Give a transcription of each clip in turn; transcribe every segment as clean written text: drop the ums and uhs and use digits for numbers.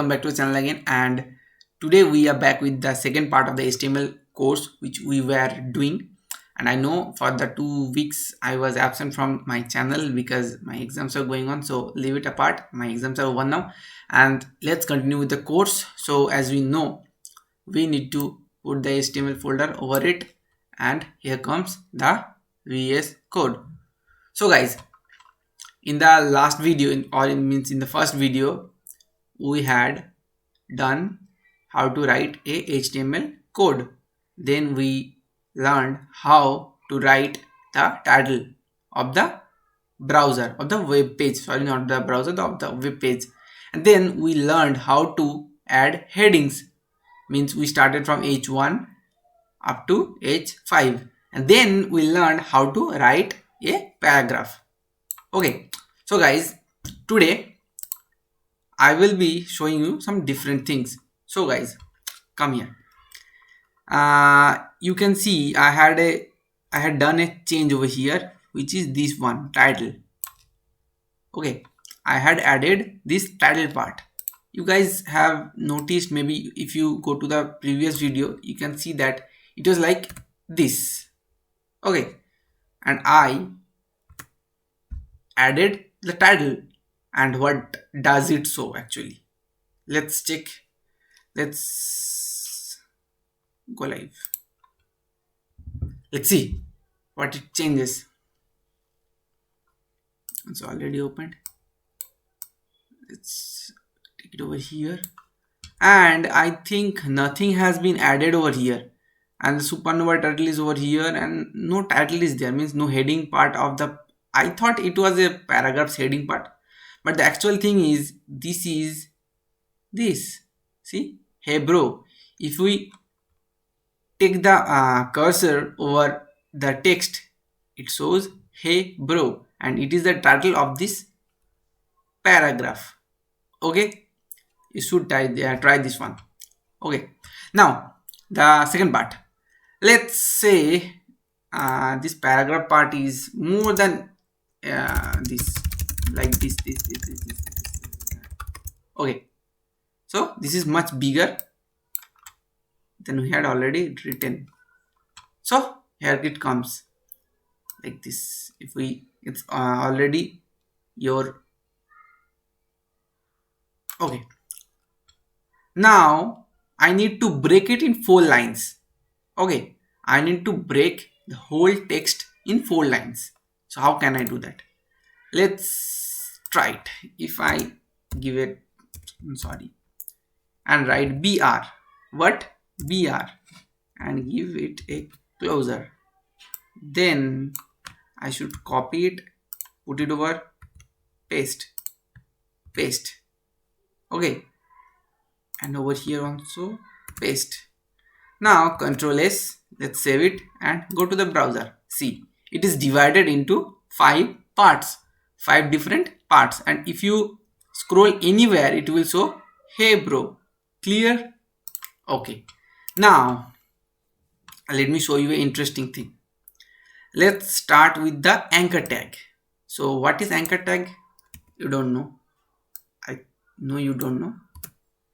welcome back to the channel again. And today we are back with the second part of the HTML course which we were doing. And I know for the 2 weeks I was absent from my channel because my exams are going on, so leave it apart. My exams are over now and let's continue with the course. So as we know, we need to put the HTML folder over it, and here comes the VS Code. So guys, in the last video, in the first video, we had done how to write a HTML code. Then we learned how to write the title of the browser, of the web page. Sorry, not the browser, of the web page. And then we learned how to add headings. Means we started from H1 up to H5. And then we learned how to write a paragraph. Okay, so guys, today I will be showing you some different things. So guys, come here. You can see I had done a change over here, which is this one, title. Okay, I had added this title part. You guys have noticed, maybe if you go to the previous video, you can see that it was like this. Okay, and I added the title. And what does it show actually? Let's check. Let's go live. Let's see what it changes. It's already opened. Let's take it over here. And I think nothing has been added over here. And the Supernova title is over here and no title is there. Means no heading part of the... I thought it was a paragraph's heading part. But the actual thing is, this is this. See? Hey bro. If we take the cursor over the text, it shows hey bro. And it is the title of this paragraph. Okay? You should try this one. Okay. Now, the second part. Let's say this paragraph part is more than this. Like this. Okay, so this is much bigger than we had already written. So here it comes like this. If we, it's already your... Okay, now I need to break it in 4 lines. Okay, I need to break the whole text in 4 lines. So how can I do that? Let's try it. If I give it, and write BR, what? BR, and give it a closure. Then I should copy it, put it over, paste. Okay, and over here also paste. Now Control S, let's save it and go to the browser. See, it is divided into 5 parts. 5 different parts, and if you scroll anywhere it will show hey bro. Clear? Okay, now let me show you an interesting thing. Let's start with the anchor tag. So what is anchor tag? You don't know. I know you don't know.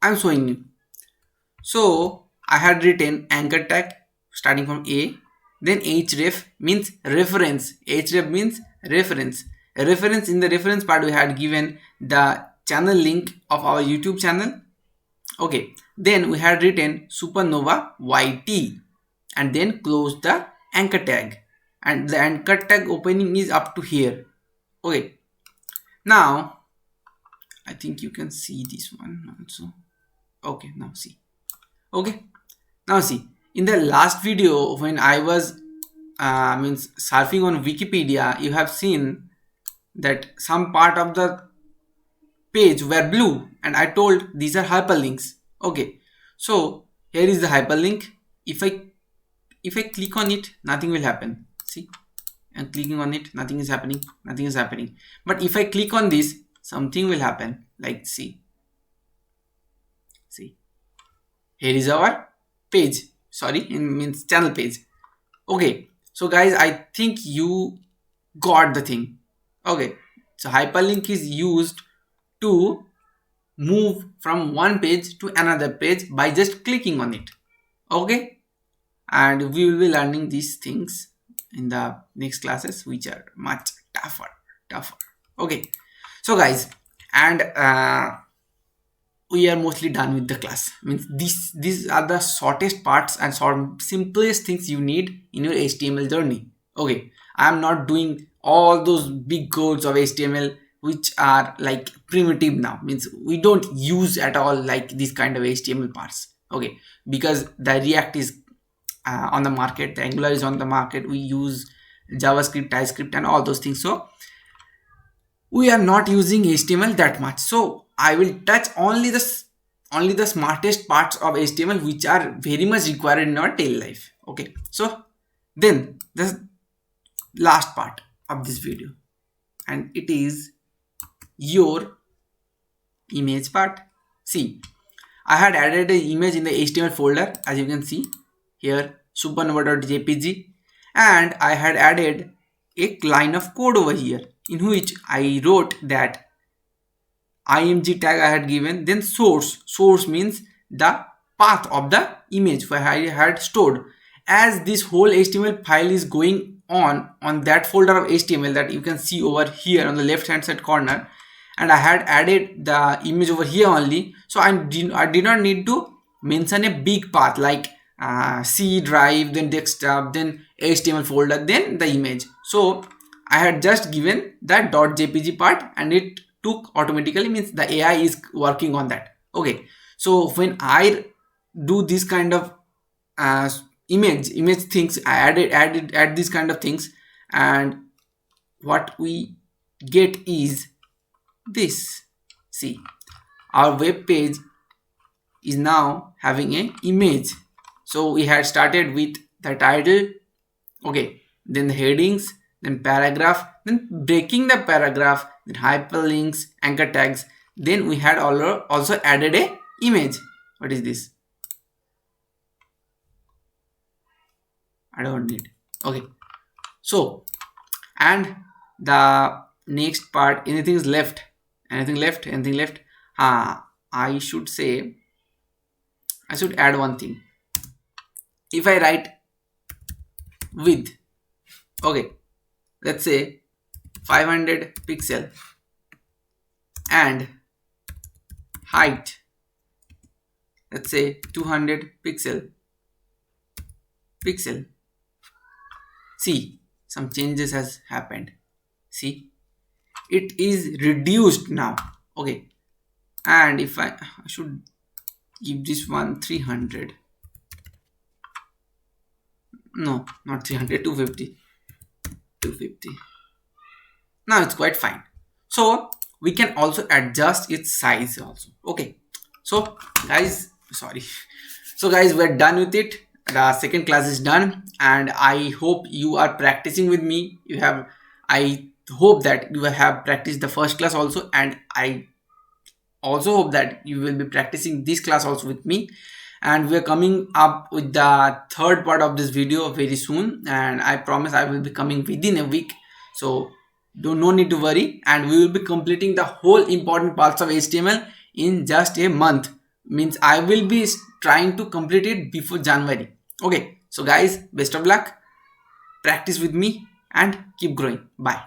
I'm showing you. So I had written anchor tag starting from A, then href means reference. Href means reference. A reference, in the reference part we had given the channel link of our YouTube channel. Okay, then we had written Supernova YT and then close the anchor tag, and the anchor tag opening is up to here. Okay, now I think you can see this one also. Okay, now see. Okay, now see, in the last video when I was surfing on Wikipedia, you have seen that some part of the page were blue and I told these are hyperlinks. Okay, so here is the hyperlink. If I click on it, nothing will happen. See, I'm clicking on it, nothing is happening. But if I click on this, something will happen. Like see, here is our page. Sorry, it means channel page. Okay, so guys, I think you got the thing. Okay, so hyperlink is used to move from one page to another page by just clicking on it. Okay, and we will be learning these things in the next classes, which are much tougher. Okay, so guys, and we are mostly done with the class. Means these are the shortest parts and simplest things you need in your HTML journey. Okay, I am not doing all those big codes of HTML which are like primitive now. Means we don't use at all like this kind of HTML parts. Okay, because the React is on the market, the Angular is on the market. We use JavaScript, TypeScript, and all those things. So we are not using HTML that much. So I will touch only the smartest parts of HTML which are very much required in our daily life. Okay, so then the last part of this video, and it is your image part. See, I had added an image in the HTML folder, as you can see here, supernova.jpg, and I had added a line of code over here in which I wrote that img tag I had given, then source means the path of the image where I had stored. As this whole HTML file is going on that folder of HTML that you can see over here on the left hand side corner, and I had added the image over here only, so I did not need to mention a big path like C drive, then desktop, then HTML folder, then the image. So I had just given that .jpg part and it took automatically, means the AI is working on that. Okay, so when I do this kind of image things, I add these kind of things, and what we get is this. See, our web page is now having a image. So we had started with the title, okay, then the headings, then paragraph, then breaking the paragraph, then hyperlinks, anchor tags, then we had also added a image. What is this? I don't need. Okay, so, and the next part, anything left? I should say, I should add one thing. If I write width, okay, let's say 500 pixel, and height, let's say 200 pixel. See, some changes has happened. See, it is reduced now. Okay, and if I should give this one 300, no, not 300, 250. Now it's quite fine. So we can also adjust its size also. Okay, so guys, sorry, so guys, we're done with it. The second class is done, and I hope you are practicing with me. I hope that you have practiced the first class also, and I also hope that you will be practicing this class also with me. And we're coming up with the third part of this video very soon, and I promise I will be coming within a week. So no need to worry, and we will be completing the whole important parts of HTML in just a month. Means I will be trying to complete it before January. Okay, so guys, best of luck, practice with me, and keep growing. Bye.